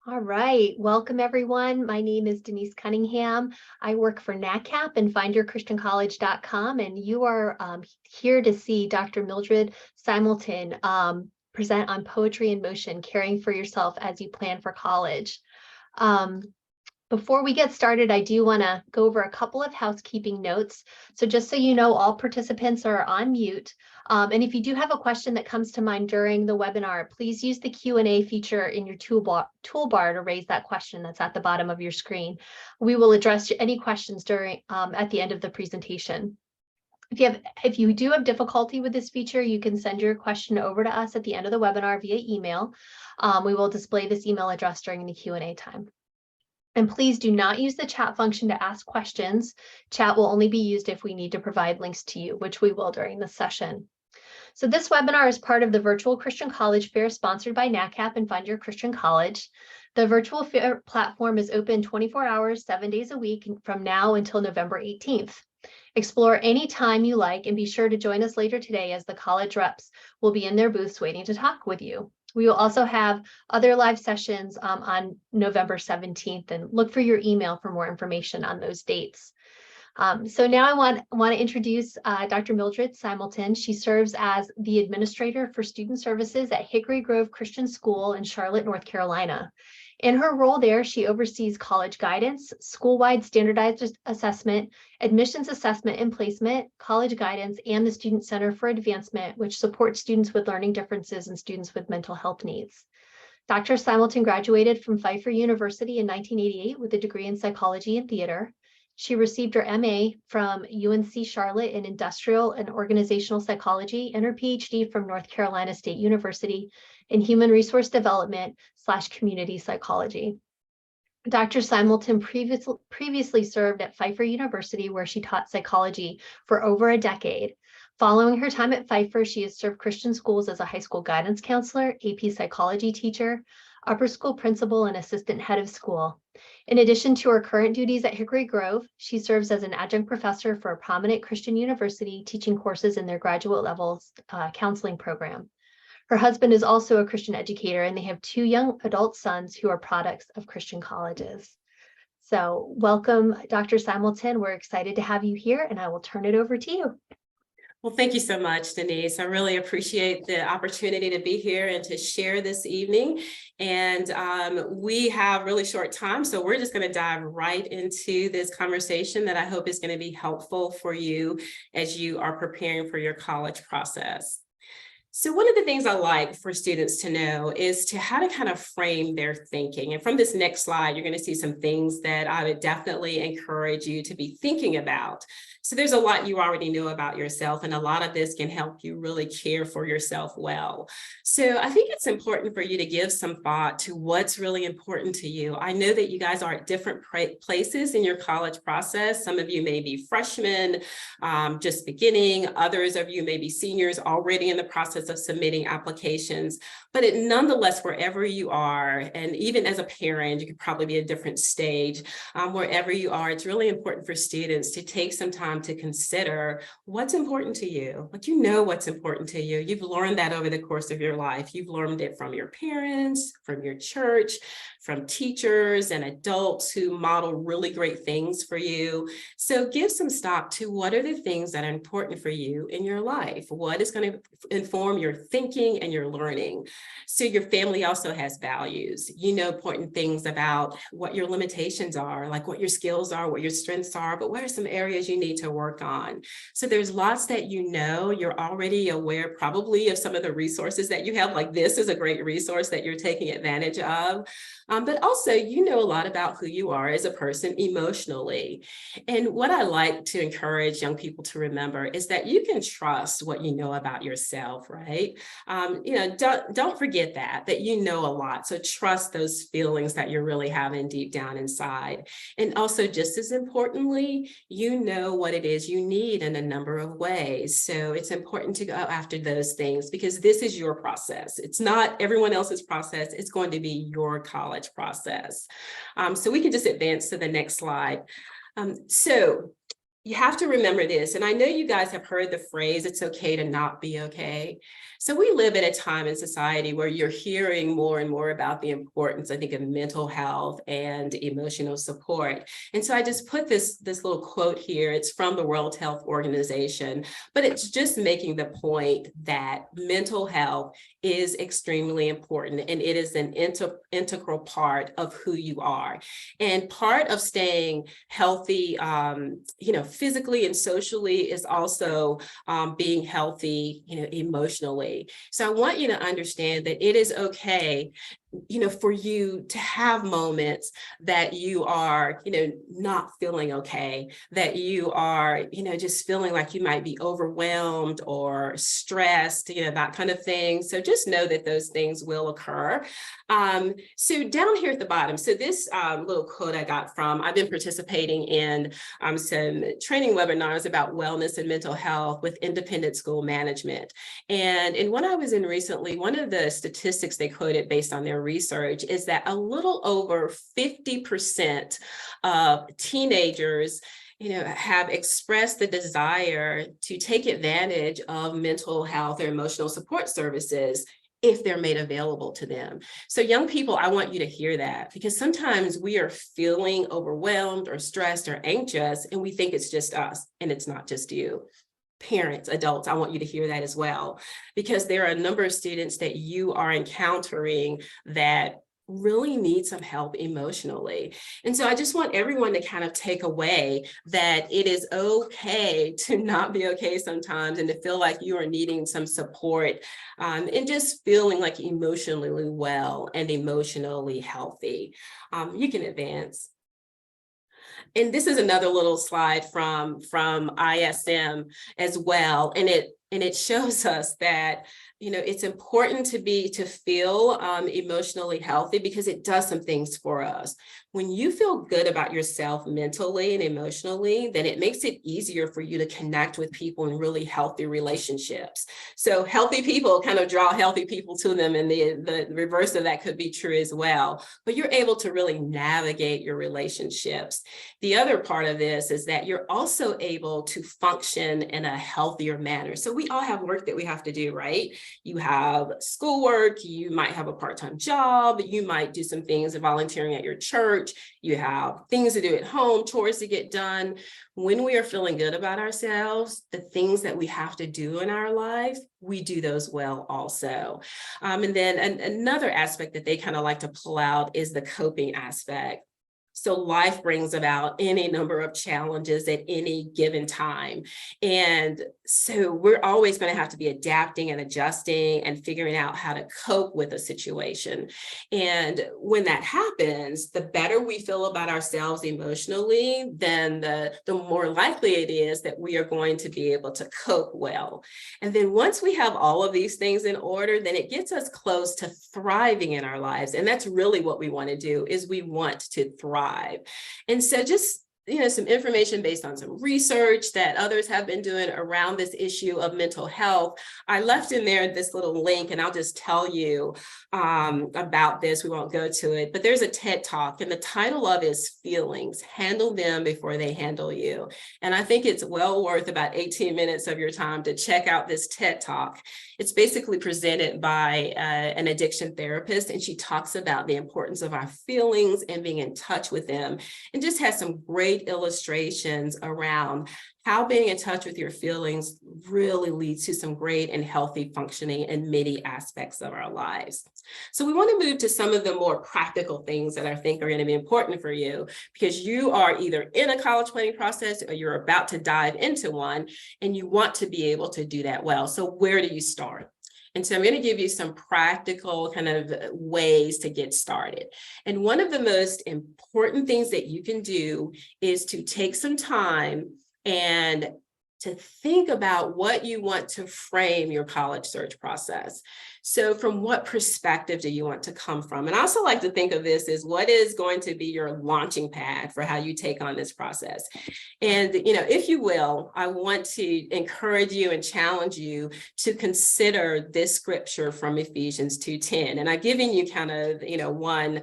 All right, welcome everyone. My name is Denise Cunningham. I work for NACAP and findyourchristiancollege.com, and you are here to see Dr. Mildred Simulton present on Poetry in Motion, Caring for Yourself as You Plan for College. Before we get started, I do want to go over a couple of housekeeping notes. So just so you know, all participants are on mute. And if you do have a question that comes to mind during the webinar, please use the Q&A feature in your toolbar to raise that question that's at the bottom of your screen. We will address any questions during at the end of the presentation. If you do have difficulty with this feature, you can send your question over to us at the end of the webinar via email. We will display this email address during the Q&A time. And please do not use the chat function to ask questions. Chat will only be used if we need to provide links to you, which we will during this session. So this webinar is part of the Virtual Christian College Fair sponsored by NACAP and Find Your Christian College. The virtual fair platform is open 24 hours, 7 days a week from now until November 18th. Explore any time you like and be sure to join us later today as the college reps will be in their booths waiting to talk with you. We will also have other live sessions on November 17th, and look for your email for more information on those dates. So now I want to introduce Dr. Mildred Simulton. She serves as the Administrator for Student Services at Hickory Grove Christian School in Charlotte, North Carolina. In her role there, she oversees college guidance, school-wide standardized assessment, admissions assessment and placement, college guidance, and the Student Center for Advancement, which supports students with learning differences and students with mental health needs. Dr. Simulton graduated from Pfeiffer University in 1988 with a degree in psychology and theater. She received her MA from UNC Charlotte in Industrial and Organizational Psychology and her PhD from North Carolina State University in Human Resource Development / Community Psychology. Dr. Simulton previously served at Pfeiffer University, where she taught psychology for over a decade. Following her time at Pfeiffer, she has served Christian schools as a high school guidance counselor, AP psychology teacher, upper school principal, and assistant head of school. In addition to her current duties at Hickory Grove, she serves as an adjunct professor for a prominent Christian university, teaching courses in their graduate levels counseling program. Her husband is also a Christian educator, and they have 2 young adult sons who are products of Christian colleges. So welcome, Dr. Simulton. We're excited to have you here, and I will turn it over to you. Well, thank you so much, Denise. I really appreciate the opportunity to be here and to share this evening. And we have really short time, so we're just going to dive right into this conversation that I hope is going to be helpful for you as you are preparing for your college process. So one of the things I like for students to know is how to kind of frame their thinking. And from this next slide, you're going to see some things that I would definitely encourage you to be thinking about. So there's a lot you already know about yourself, and a lot of this can help you really care for yourself well. So I think it's important for you to give some thought to what's really important to you. I know that you guys are at different places in your college process. Some of you may be freshmen, just beginning. Others of you may be seniors already in the process of submitting applications. But nonetheless, wherever you are, and even as a parent, you could probably be at a different stage, wherever you are, it's really important for students to take some time to consider what's important to you. Like, you know what's important to you. You've learned that over the course of your life. You've learned it from your parents, from your church, from teachers and adults who model really great things for you. So give some stock to what are the things that are important for you in your life. What is going to inform your thinking and your learning? So your family also has values. You know important things about what your limitations are, like what your skills are, what your strengths are, but what are some areas you need to work on? So there's lots that you know. You're already aware probably of some of the resources that you have, like this is a great resource that you're taking advantage of. But also, you know a lot about who you are as a person emotionally. And what I like to encourage young people to remember is that you can trust what you know about yourself, right? Don't forget that you know a lot. So trust those feelings that you're really having deep down inside. And also, just as importantly, you know what it is you need in a number of ways. So it's important to go after those things because this is your process. It's not everyone else's process. It's going to be your college process. So we can just advance to the next slide. So you have to remember this, and I know you guys have heard the phrase, it's okay to not be okay. So we live at a time in society where you're hearing more and more about the importance, I think, of mental health and emotional support. And so I just put this little quote here. It's from the World Health Organization, but it's just making the point that mental health is extremely important, and it is an integral part of who you are. And part of staying healthy, physically and socially, is also being healthy, emotionally. So I want you to understand that it is okay, for you to have moments that you are, not feeling okay, that you are, just feeling like you might be overwhelmed or stressed, that kind of thing. So just know that those things will occur. So down here at the bottom, so this little quote I got from, I've been participating in some training webinars about wellness and mental health with independent school management. And in one I was in recently, one of the statistics they quoted based on their research is that a little over 50% of teenagers have expressed the desire to take advantage of mental health or emotional support services if they're made available to them. So young people, I want you to hear that, because sometimes we are feeling overwhelmed or stressed or anxious, and we think it's just us, and it's not just you. Parents, adults, I want you to hear that as well, because there are a number of students that you are encountering that really need some help emotionally. And so I just want everyone to kind of take away that it is okay to not be okay sometimes, and to feel like you are needing some support, and just feeling like emotionally well and emotionally healthy. You can advance. And this is another little slide from ISM as well. And it shows us that, it's important to feel emotionally healthy, because it does some things for us. When you feel good about yourself mentally and emotionally, then it makes it easier for you to connect with people in really healthy relationships. So healthy people kind of draw healthy people to them, and the reverse of that could be true as well. But you're able to really navigate your relationships. The other part of this is that you're also able to function in a healthier manner. So we all have work that we have to do, right? You have schoolwork, you might have a part-time job, you might do some things volunteering at your church, you have things to do at home, chores to get done. When we are feeling good about ourselves, the things that we have to do in our life, we do those well also. And then another aspect that they kind of like to pull out is the coping aspect. So life brings about any number of challenges at any given time. And so we're always going to have to be adapting and adjusting and figuring out how to cope with a situation. And when that happens, the better we feel about ourselves emotionally, then the more likely it is that we are going to be able to cope well. And then once we have all of these things in order, then it gets us close to thriving in our lives. And that's really what we want to do, is we want to thrive. And so just, some information based on some research that others have been doing around this issue of mental health. I left in there this little link, and I'll just tell you about this. We won't go to it, but there's a TED Talk, and the title of it is Feelings, Handle Them Before They Handle You. And I think it's well worth about 18 minutes of your time to check out this TED Talk. It's basically presented by an addiction therapist, and she talks about the importance of our feelings and being in touch with them, and just has some great illustrations around how being in touch with your feelings really leads to some great and healthy functioning in many aspects of our lives. So we want to move to some of the more practical things that I think are going to be important for you, because you are either in a college planning process or you're about to dive into one, and you want to be able to do that well. So where do you start? And so I'm going to give you some practical kind of ways to get started. And one of the most important things that you can do is to take some time and to think about what you want to frame your college search process. So from what perspective do you want to come from? And I also like to think of this as what is going to be your launching pad for how you take on this process. And, if you will, I want to encourage you and challenge you to consider this scripture from Ephesians 2:10. And I've given you kind of, one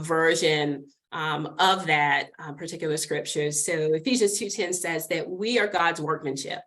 version of that particular scripture. So Ephesians 2:10 says that we are God's workmanship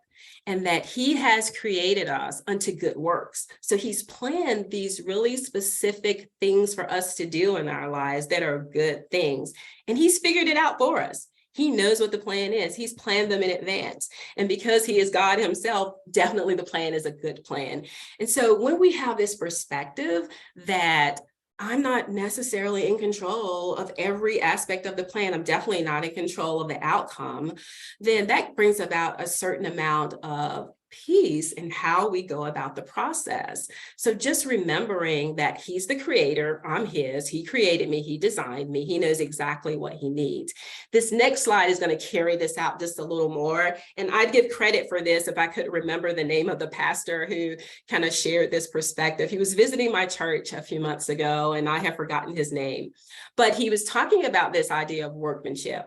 and that he has created us unto good works. So he's planned these really specific things for us to do in our lives that are good things. And he's figured it out for us. He knows what the plan is. He's planned them in advance. And because he is God himself, definitely the plan is a good plan. And so when we have this perspective that I'm not necessarily in control of every aspect of the plan, I'm definitely not in control of the outcome, then that brings about a certain amount of peace in how we go about the process. So just remembering that he's the creator, I'm his, he created me, he designed me, he knows exactly what he needs. This next slide is going to carry this out just a little more. And I'd give credit for this if I could remember the name of the pastor who kind of shared this perspective. He was visiting my church a few months ago, and I have forgotten his name, but he was talking about this idea of workmanship.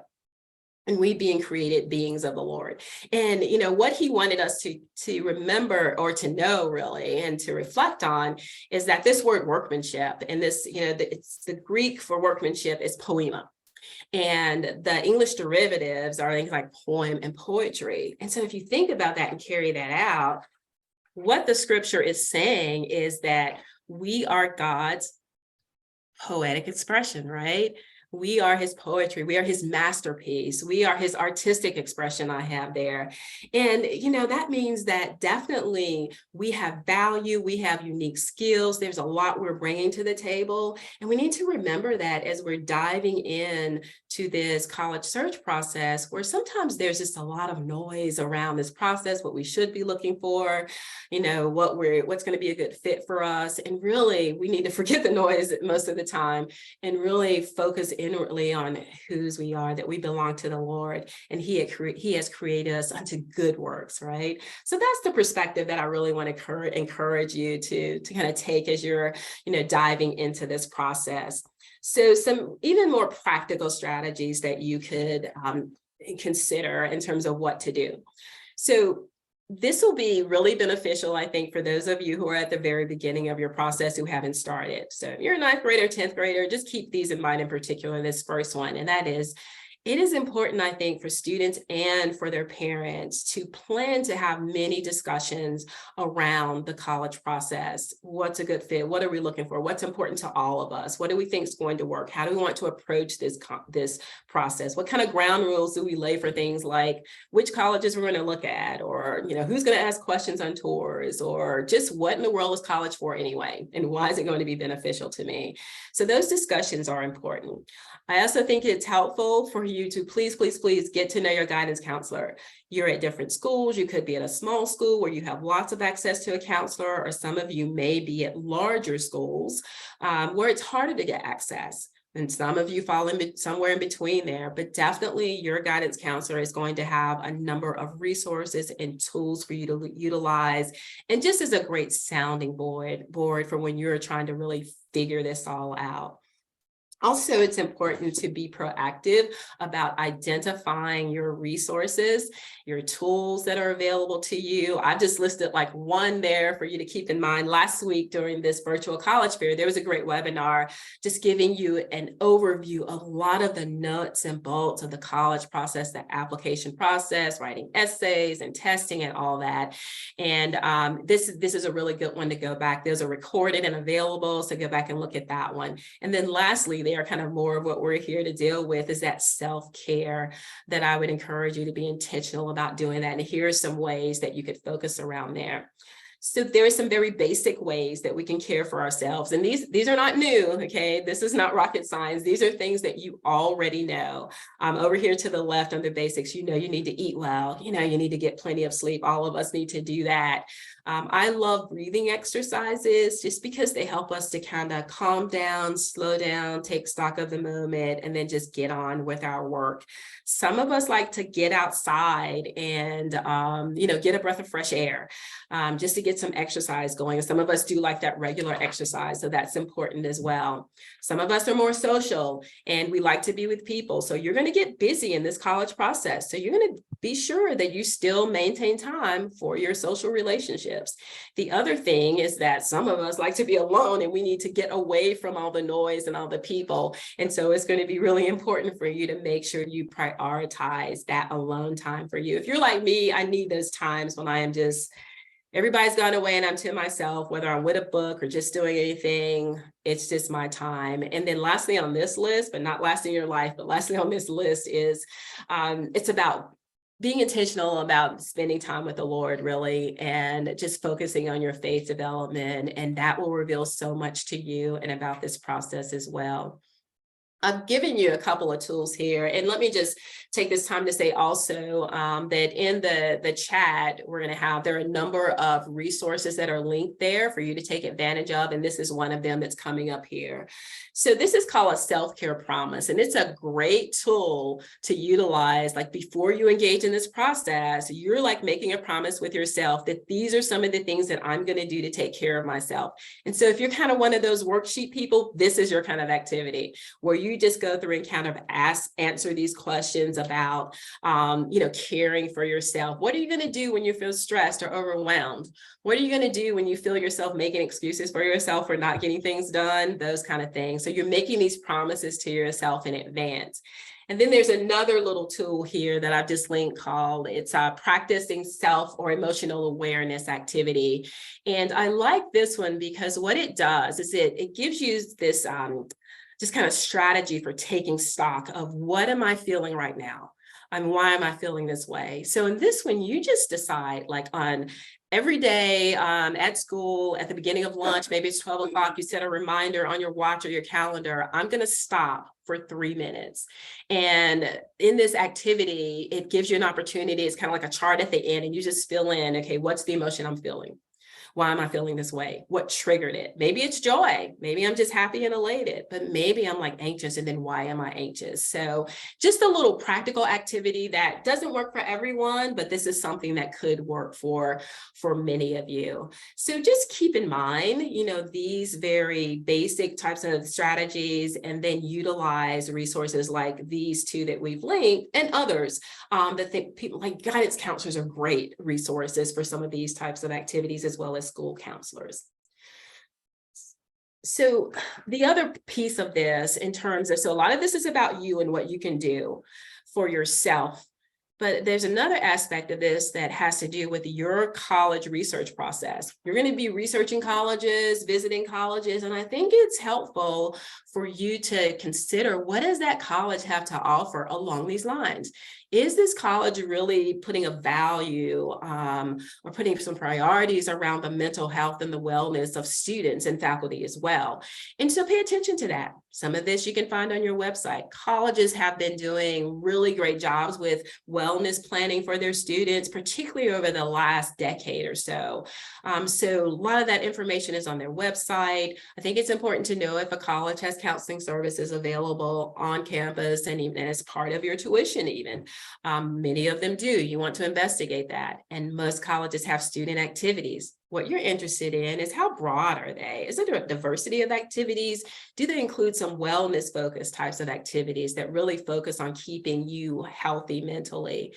And we being created beings of the Lord. And, you know, what he wanted us to remember or to know really and to reflect on is that this word workmanship and this, you know, it's the Greek for workmanship is poema. And the English derivatives are things like poem and poetry. And so if you think about that and carry that out, what the scripture is saying is that we are God's poetic expression, right? We are his poetry. We are his masterpiece. We are his artistic expression I have there. And, you know, that means that definitely we have value. We have unique skills. There's a lot we're bringing to the table. And we need to remember that as we're diving in to this college search process, where sometimes there's just a lot of noise around this process, what we should be looking for, you know, what's going to be a good fit for us. And really, we need to forget the noise most of the time and really focus inwardly on whose we are, that we belong to the Lord, and he has created us unto good works, right? So that's the perspective that I really want to encourage you to kind of take as you're, you know, diving into this process. So some even more practical strategies that you could consider in terms of what to do. So this will be really beneficial, I think, for those of you who are at the very beginning of your process who haven't started. So if you're a 9th grader, 10th grader, just keep these in mind, in particular, this first one, and that is, it is important, I think, for students and for their parents to plan to have many discussions around the college process. What's a good fit? What are we looking for? What's important to all of us? What do we think is going to work? How do we want to approach this process? What kind of ground rules do we lay for things like which colleges we're going to look at, or, you know, who's going to ask questions on tours, or just what in the world is college for anyway? And why is it going to be beneficial to me? So those discussions are important. I also think it's helpful for you to please get to know your guidance counselor. You're at different schools. You could be at a small school where you have lots of access to a counselor, or some of you may be at larger schools where it's harder to get access. And some of you fall in somewhere in between there, but definitely your guidance counselor is going to have a number of resources and tools for you to utilize, and just as a great sounding board for when you're trying to really figure this all out. Also, it's important to be proactive about identifying your resources, your tools that are available to you. I just listed like one there for you to keep in mind. Last week during this virtual college fair, there was a great webinar just giving you an overview of a lot of the nuts and bolts of the college process, the application process, writing essays and testing and all that. And this is a really good one to go back. Those are recorded and available, so go back and look at that one. And then lastly, they are kind of more of what we're here to deal with, is that self-care that I would encourage you to be intentional about doing that. And here are some ways that you could focus around there. So there are some very basic ways that we can care for ourselves. And these are not new, okay? This is not rocket science. These are things that you already know. Over here to the left under basics, you know, you need to eat well. You know, you need to get plenty of sleep. All of us need to do that. I love breathing exercises just because they help us to kind of calm down, slow down, take stock of the moment, and then just get on with our work. Some of us like to get outside and, you know, get a breath of fresh air just to get some exercise going. Some of us do like that regular exercise, so that's important as well. Some of us are more social and we like to be with people. So you're going to get busy in this college process. So you're going to be sure that you still maintain time for your social relationships. The other thing is that some of us like to be alone and we need to get away from all the noise and all the people. And so it's going to be really important for you to make sure you prioritize that alone time for you. If you're like me, I need those times when I am just, everybody's gone away and I'm to myself, whether I'm with a book or just doing anything, it's just my time. And then lastly on this list, but not last in your life, but lastly on this list is it's about being intentional about spending time with the Lord, really, and just focusing on your faith development. And that will reveal so much to you and about this process as well. I've given you a couple of tools here, and let me just take this time to say also that in the chat, there are a number of resources that are linked there for you to take advantage of, and this is one of them that's coming up here. So this is called a self-care promise, and it's a great tool to utilize, like before you engage in this process, you're like making a promise with yourself that these are some of the things that I'm going to do to take care of myself. And so if you're kind of one of those worksheet people, this is your kind of activity where you just go through and kind of answer these questions about, caring for yourself. What are you going to do when you feel stressed or overwhelmed? What are you going to do when you feel yourself making excuses for yourself for not getting things done? Those kind of things. So you're making these promises to yourself in advance. And then there's another little tool here that I've just linked called, it's practicing self or emotional awareness activity. And I like this one because what it does is it gives you this just kind of strategy for taking stock of what am I feeling right now? And why am I feeling this way? So in this one, you just decide like on every day at school, at the beginning of lunch, maybe it's 12 o'clock, you set a reminder on your watch or your calendar, I'm going to stop for 3 minutes. And in this activity, it gives you an opportunity. It's kind of like a chart at the end, and you just fill in, okay, what's the emotion I'm feeling? Why am I feeling this way? What triggered it? Maybe it's joy. Maybe I'm just happy and elated, but maybe I'm like anxious. And then why am I anxious? So just a little practical activity that doesn't work for everyone, but this is something that could work for many of you. So just keep in mind, these very basic types of strategies, and then utilize resources like these two that we've linked and others that think people like guidance counselors are great resources for some of these types of activities, as well as school counselors. So the other piece of this in terms of, so a lot of this is about you and what you can do for yourself, but there's another aspect of this that has to do with your college research process. You're going to be researching colleges, visiting colleges, and I think it's helpful for you to consider, what does that college have to offer along these lines? Is this college really putting a value or putting some priorities around the mental health and the wellness of students and faculty as well? And so pay attention to that. Some of this you can find on your website. Colleges have been doing really great jobs with wellness planning for their students, particularly over the last decade or so. So a lot of that information is on their website. I think it's important to know if a college has counseling services available on campus and even as part of your tuition even. Many of them do. You want to investigate that. And most colleges have student activities. What you're interested in is how broad are they? Is there a diversity of activities? Do they include some wellness focused types of activities that really focus on keeping you healthy mentally?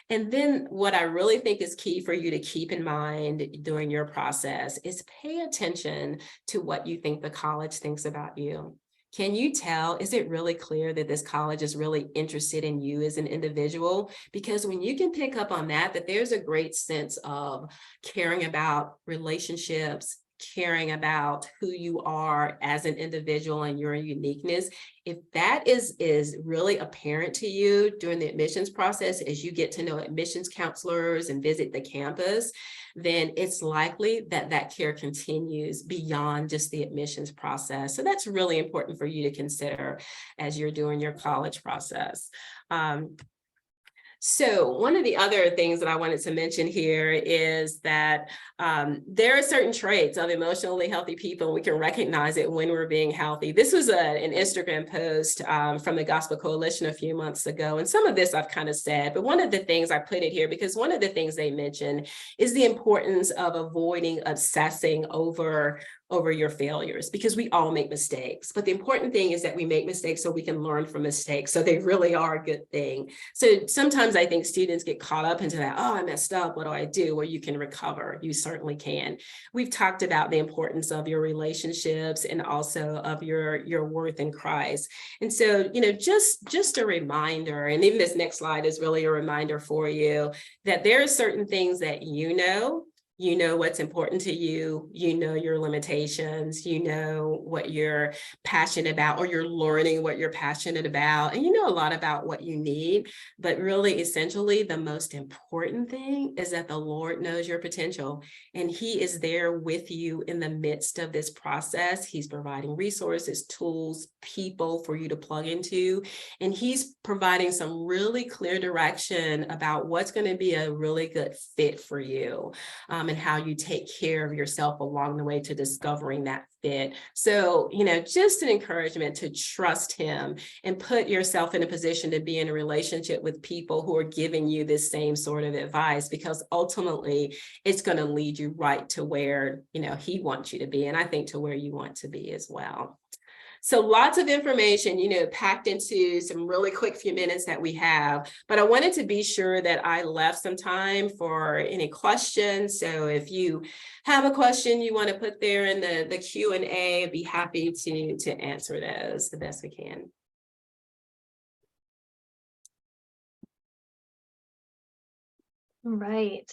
And then what I really think is key for you to keep in mind during your process is pay attention to what you think the college thinks about you. Can you tell, is it really clear that this college is really interested in you as an individual? Because when you can pick up on that there's a great sense of caring about relationships, caring about who you are as an individual and your uniqueness, if that is really apparent to you during the admissions process, as you get to know admissions counselors and visit the campus, then it's likely that that care continues beyond just the admissions process. So that's really important for you to consider as you're doing your college process. So one of the other things that I wanted to mention here is that there are certain traits of emotionally healthy people. We can recognize it when we're being healthy. This was an Instagram post from the Gospel Coalition a few months ago. And some of this I've kind of said, but one of the things I put it here because one of the things they mentioned is the importance of avoiding obsessing over your failures, because we all make mistakes. But the important thing is that we make mistakes so we can learn from mistakes. So they really are a good thing. So sometimes I think students get caught up into that, oh, I messed up, what do I do? Well, you can recover. You certainly can. We've talked about the importance of your relationships and also of your worth in Christ. And so, just a reminder, and even this next slide is really a reminder for you that there are certain things that you know what's important to you, you know your limitations, you know what you're passionate about, or you're learning what you're passionate about, and you know a lot about what you need. But really, essentially, the most important thing is that the Lord knows your potential, and He is there with you in the midst of this process. He's providing resources, tools, people for you to plug into, and He's providing some really clear direction about what's going to be a really good fit for you. And how you take care of yourself along the way to discovering that fit. So, just an encouragement to trust Him and put yourself in a position to be in a relationship with people who are giving you this same sort of advice, because ultimately it's going to lead you right to where, He wants you to be. And I think to where you want to be as well. So lots of information, packed into some really quick few minutes that we have, but I wanted to be sure that I left some time for any questions. So if you have a question you want to put there in the Q&A, I'd be happy to answer those the best we can. All right.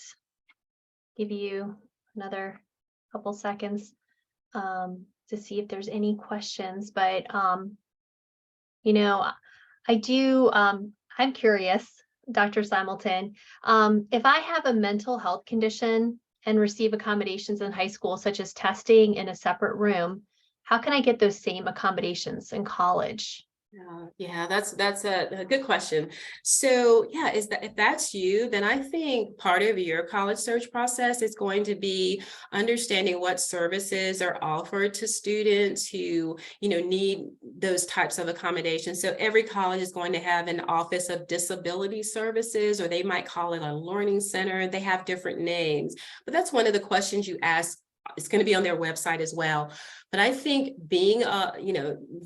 Give you another couple seconds to see if there's any questions, but I'm curious, Dr. Simulton, if I have a mental health condition and receive accommodations in high school, such as testing in a separate room, how can I get those same accommodations in college? Yeah, that's a good question. So yeah, if that's you, then I think part of your college search process is going to be understanding what services are offered to students who, need those types of accommodations. So every college is going to have an Office of Disability Services, or they might call it a learning center. They have different names, but that's one of the questions you ask. It's going to be on their website as well. But I think being,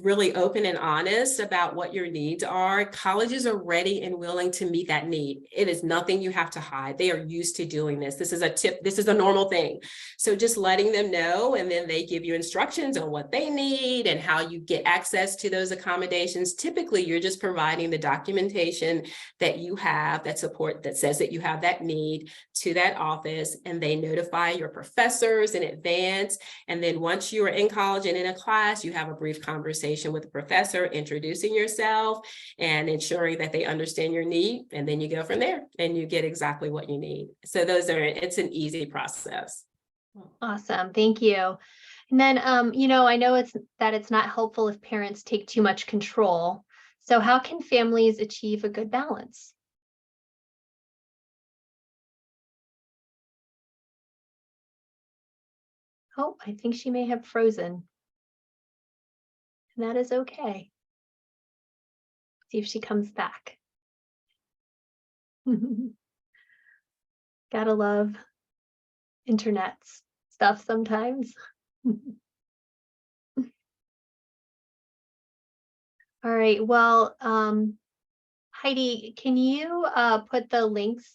really open and honest about what your needs are, colleges are ready and willing to meet that need. It is nothing you have to hide. They are used to doing this. This is a tip. This is a normal thing. So just letting them know, and then they give you instructions on what they need and how you get access to those accommodations. Typically, you're just providing the documentation that you have that says that you have that need to that office, and they notify your professors in advance. And then once you are in college and in a class, you have a brief conversation with the professor, introducing yourself and ensuring that they understand your need. And then you go from there and you get exactly what you need. So it's an easy process. Awesome. Thank you. And then, I know it's not helpful if parents take too much control. So how can families achieve a good balance? Oh, I think she may have frozen. And that is okay. See if she comes back. Gotta love internet stuff sometimes. All right, well, Heidi, can you put the links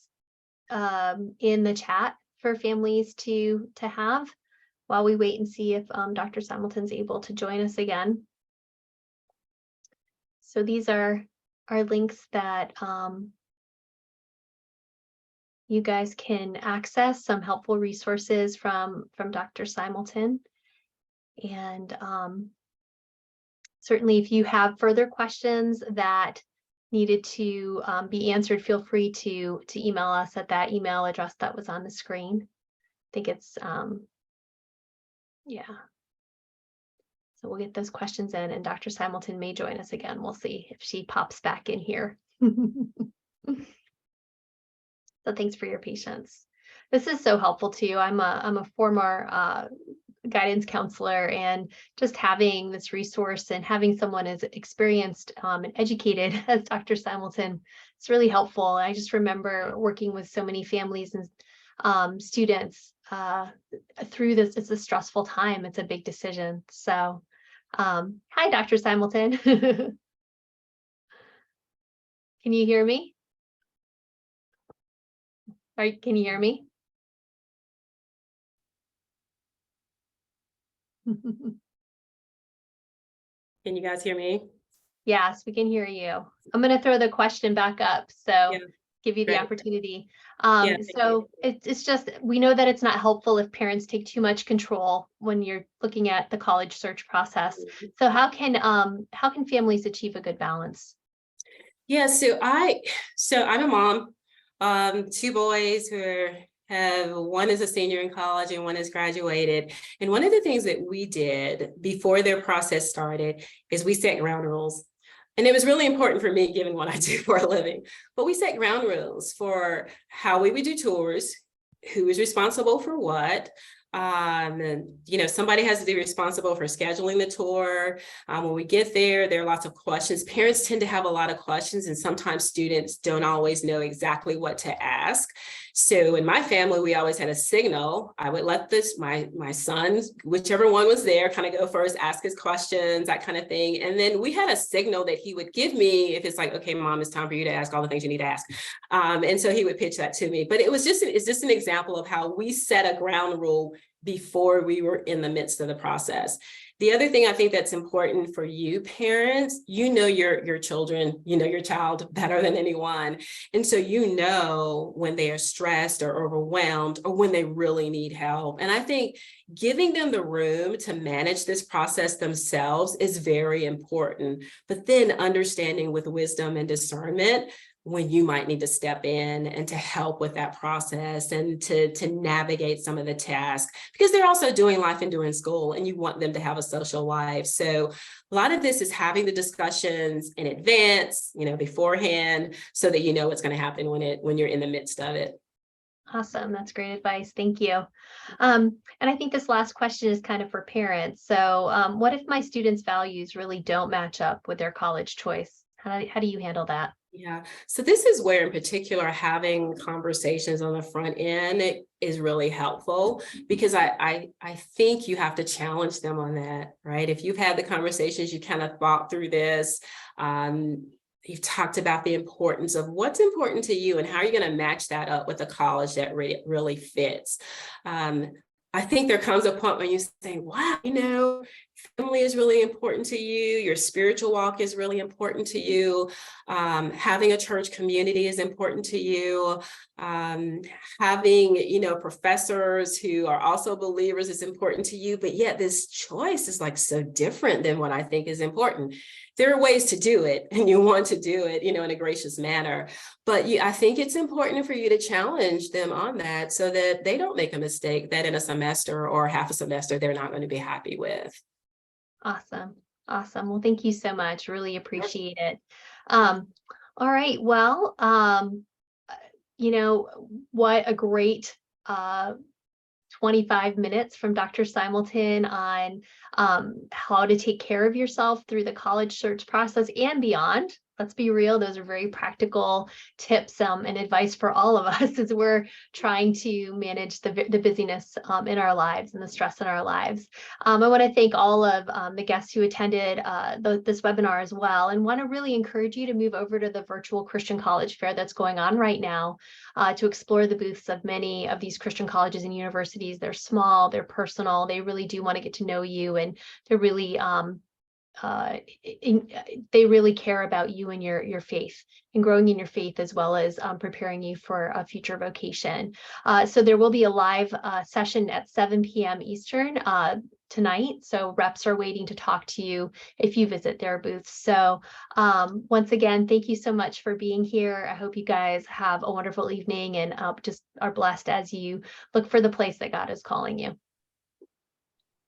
in the chat for families to have while we wait and see if Dr. Simulton's able to join us again? So these are links that you guys can access, some helpful resources from Dr. Simulton. And certainly if you have further questions that needed to be answered, feel free to email us at that email address that was on the screen. I think it's, yeah. So we'll get those questions in, and Dr. Simulton may join us again. We'll see if she pops back in here. So thanks for your patience. This is so helpful too. I'm a former guidance counselor, and just having this resource and having someone as experienced and educated as Dr. Simulton, it's really helpful. I just remember working with so many families and students through this. It's a stressful time. It's a big decision. So hi, Dr. Simulton. Can you hear me? Can you hear me? Can you guys hear me? Yes, we can hear you. I'm going to throw the question back up, so Yeah, give you the great. opportunity. Yeah, thank you. It's just, we know that it's not helpful if parents take too much control when you're looking at the college search process. So how can families achieve a good balance? Yeah, so I'm a mom, two boys who have, one is a senior in college and one has graduated. And one of the things that we did before their process started is we set ground rules. And it was really important for me, given what I do for a living. But we set ground rules for how we would do tours, who is responsible for what. And, somebody has to be responsible for scheduling the tour. When we get there are lots of questions. Parents tend to have a lot of questions, and sometimes students don't always know exactly what to ask. So in my family, we always had a signal. I would let my sons, whichever one was there, kind of go first, ask his questions, that kind of thing. And then we had a signal that he would give me if it's like, okay, mom, it's time for you to ask all the things you need to ask. And so he would pitch that to me. But it's just an example of how we set a ground rule before we were in the midst of the process. The other thing I think that's important for you parents, your children, your child better than anyone. And so when they are stressed or overwhelmed or when they really need help. And I think giving them the room to manage this process themselves is very important. But then understanding with wisdom and discernment when you might need to step in and to help with that process and to navigate some of the tasks, because they're also doing life and doing school, and you want them to have a social life. So a lot of this is having the discussions in advance, beforehand, so that you know what's going to happen when you're in the midst of it. Awesome. That's great advice. Thank you. And I think this last question is kind of for parents. So what if my students' values really don't match up with their college choice? How do you handle that? Yeah, so this is where in particular having conversations on the front end is really helpful, because I think you have to challenge them on that, right? If you've had the conversations, you kind of thought through this, you've talked about the importance of what's important to you and how you're going to match that up with a college that really fits. I think there comes a point when you say, wow, family is really important to you. Your spiritual walk is really important to you. Having a church community is important to you. Having, professors who are also believers is important to you. But yet this choice is like so different than what I think is important. There are ways to do it, and you want to do it, in a gracious manner. But I think it's important for you to challenge them on that so that they don't make a mistake that in a semester or half a semester they're not going to be happy with. Awesome. Awesome. Well, thank you so much. Really appreciate it. All right. Well, what a great 25 minutes from Dr. Simulton on how to take care of yourself through the college search process and beyond. Let's be real, those are very practical tips and advice for all of us as we're trying to manage the busyness in our lives and the stress in our lives. I want to thank all of the guests who attended this webinar as well, and want to really encourage you to move over to the virtual Christian College Fair that's going on right now to explore the booths of many of these Christian colleges and universities. They're small, they're personal, they really do want to get to know you, and they're really they really care about you and your faith and growing in your faith, as well as preparing you for a future vocation. So there will be a live session at 7 p.m. Eastern tonight. So reps are waiting to talk to you if you visit their booths. So once again, thank you so much for being here. I hope you guys have a wonderful evening and just are blessed as you look for the place that God is calling you.